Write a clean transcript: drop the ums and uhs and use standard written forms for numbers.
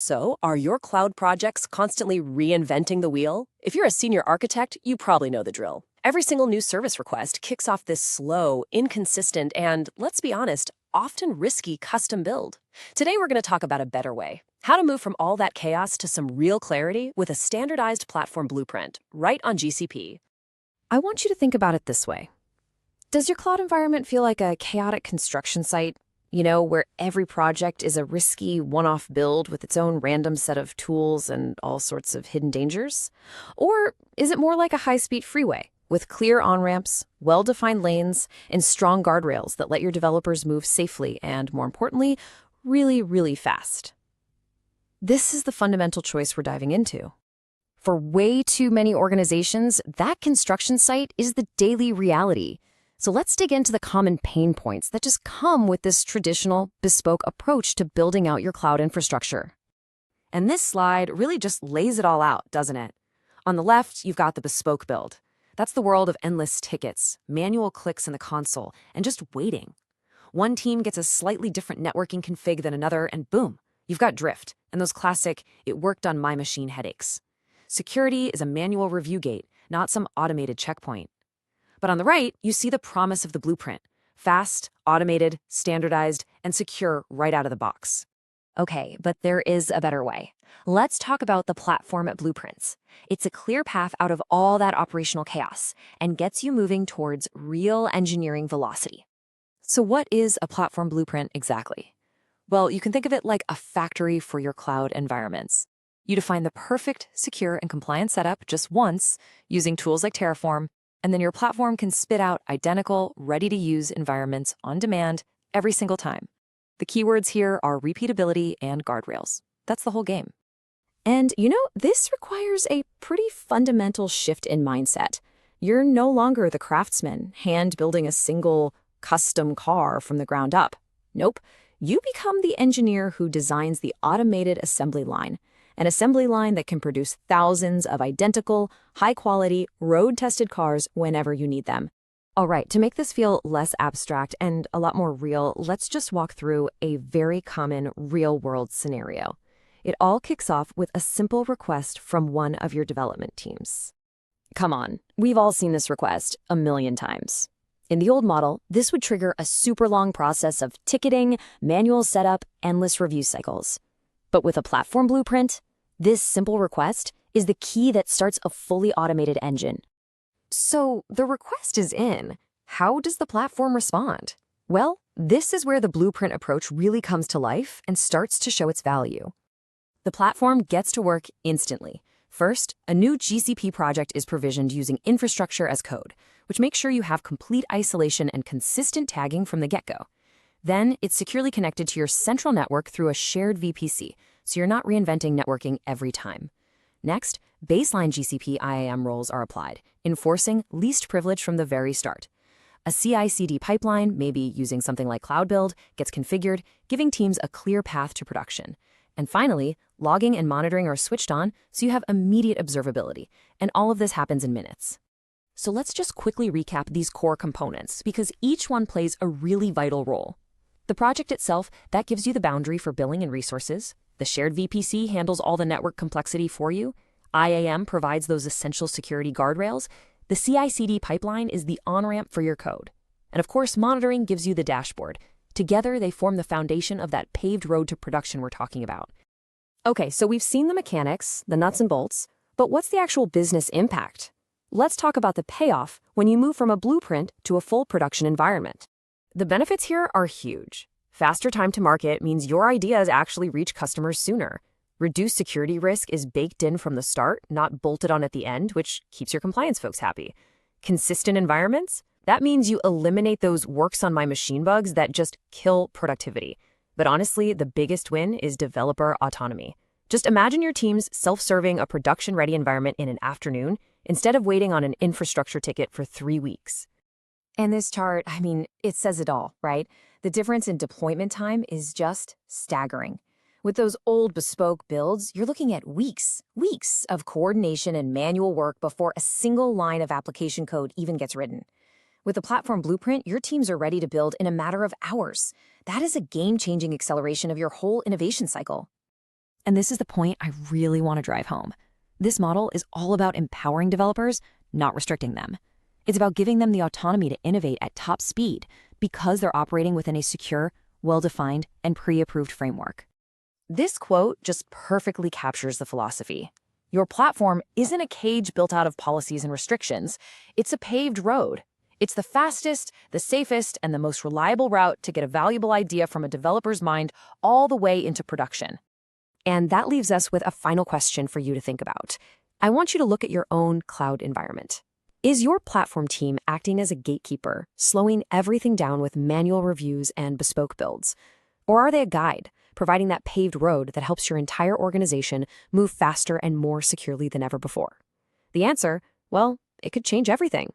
So, are your cloud projects constantly reinventing the wheel? If you're a senior architect, you probably know the drill. Every single new service request kicks off this slow, inconsistent, and, let's be honest, often risky custom build. Today, we're going to talk about a better way. How to move from all that chaos to some real clarity with a standardized platform blueprint, right on GCP. I want you to think about it this way. Does your cloud environment feel like a chaotic construction site? Where every project is a risky one-off build with its own random set of tools and all sorts of hidden dangers? Or is it more like a high-speed freeway with clear on-ramps, well-defined lanes, and strong guardrails that let your developers move safely and, more importantly, really, really fast? This is the fundamental choice we're diving into. For way too many organizations, that construction site is the daily reality. So let's dig into the common pain points that just come with this traditional, bespoke approach to building out your cloud infrastructure. And this slide really just lays it all out, doesn't it? On the left, you've got the bespoke build. That's the world of endless tickets, manual clicks in the console, and just waiting. One team gets a slightly different networking config than another, and boom, you've got drift, and those classic, it worked on my machine headaches. Security is a manual review gate, not some automated checkpoint. But on the right, you see the promise of the blueprint. Fast, automated, standardized, and secure right out of the box. Okay, but there is a better way. Let's talk about the platform blueprints. It's a clear path out of all that operational chaos and gets you moving towards real engineering velocity. So what is a platform blueprint exactly? Well, you can think of it like a factory for your cloud environments. You define the perfect, secure, and compliant setup just once using tools like Terraform, and then your platform can spit out identical, ready-to-use environments on demand every single time. The keywords here are repeatability and guardrails. That's the whole game. And this requires a pretty fundamental shift in mindset. You're no longer the craftsman hand-building a single custom car from the ground up. Nope, you become the engineer who designs the automated assembly line. An assembly line that can produce thousands of identical, high-quality, road-tested cars whenever you need them. All right, to make this feel less abstract and a lot more real, let's just walk through a very common real-world scenario. It all kicks off with a simple request from one of your development teams. Come on, we've all seen this request a million times. In the old model, this would trigger a super long process of ticketing, manual setup, endless review cycles. But with a platform blueprint, this simple request is the key that starts a fully automated engine. So the request is in. How does the platform respond? Well, this is where the blueprint approach really comes to life and starts to show its value. The platform gets to work instantly. First, a new GCP project is provisioned using infrastructure as code, which makes sure you have complete isolation and consistent tagging from the get-go. Then, it's securely connected to your central network through a shared VPC, so you're not reinventing networking every time. Next, baseline GCP IAM roles are applied, enforcing least privilege from the very start. A CI/CD pipeline, maybe using something like Cloud Build, gets configured, giving teams a clear path to production. And finally, logging and monitoring are switched on, so you have immediate observability, and all of this happens in minutes. So let's just quickly recap these core components, because each one plays a really vital role. The project itself, that gives you the boundary for billing and resources. The shared VPC handles all the network complexity for you. IAM provides those essential security guardrails. The CI/CD pipeline is the on-ramp for your code. And of course, monitoring gives you the dashboard. Together, they form the foundation of that paved road to production we're talking about. Okay, so we've seen the mechanics, the nuts and bolts, but what's the actual business impact? Let's talk about the payoff when you move from a blueprint to a full production environment. The benefits here are huge. Faster time to market means your ideas actually reach customers sooner. Reduced security risk is baked in from the start, not bolted on at the end, which keeps your compliance folks happy. Consistent environments? That means you eliminate those works on my machine bugs that just kill productivity. But honestly, the biggest win is developer autonomy. Just imagine your teams self-serving a production-ready environment in an afternoon instead of waiting on an infrastructure ticket for 3 weeks. And this chart, it says it all, right? The difference in deployment time is just staggering. With those old bespoke builds, you're looking at weeks of coordination and manual work before a single line of application code even gets written. With the platform blueprint, your teams are ready to build in a matter of hours. That is a game-changing acceleration of your whole innovation cycle. And this is the point I really want to drive home. This model is all about empowering developers, not restricting them. It's about giving them the autonomy to innovate at top speed because they're operating within a secure, well-defined, and pre-approved framework. This quote just perfectly captures the philosophy. Your platform isn't a cage built out of policies and restrictions. It's a paved road. It's the fastest, the safest, and the most reliable route to get a valuable idea from a developer's mind all the way into production. And that leaves us with a final question for you to think about. I want you to look at your own cloud environment. Is your platform team acting as a gatekeeper, slowing everything down with manual reviews and bespoke builds? Or are they a guide, providing that paved road that helps your entire organization move faster and more securely than ever before? The answer, well, it could change everything.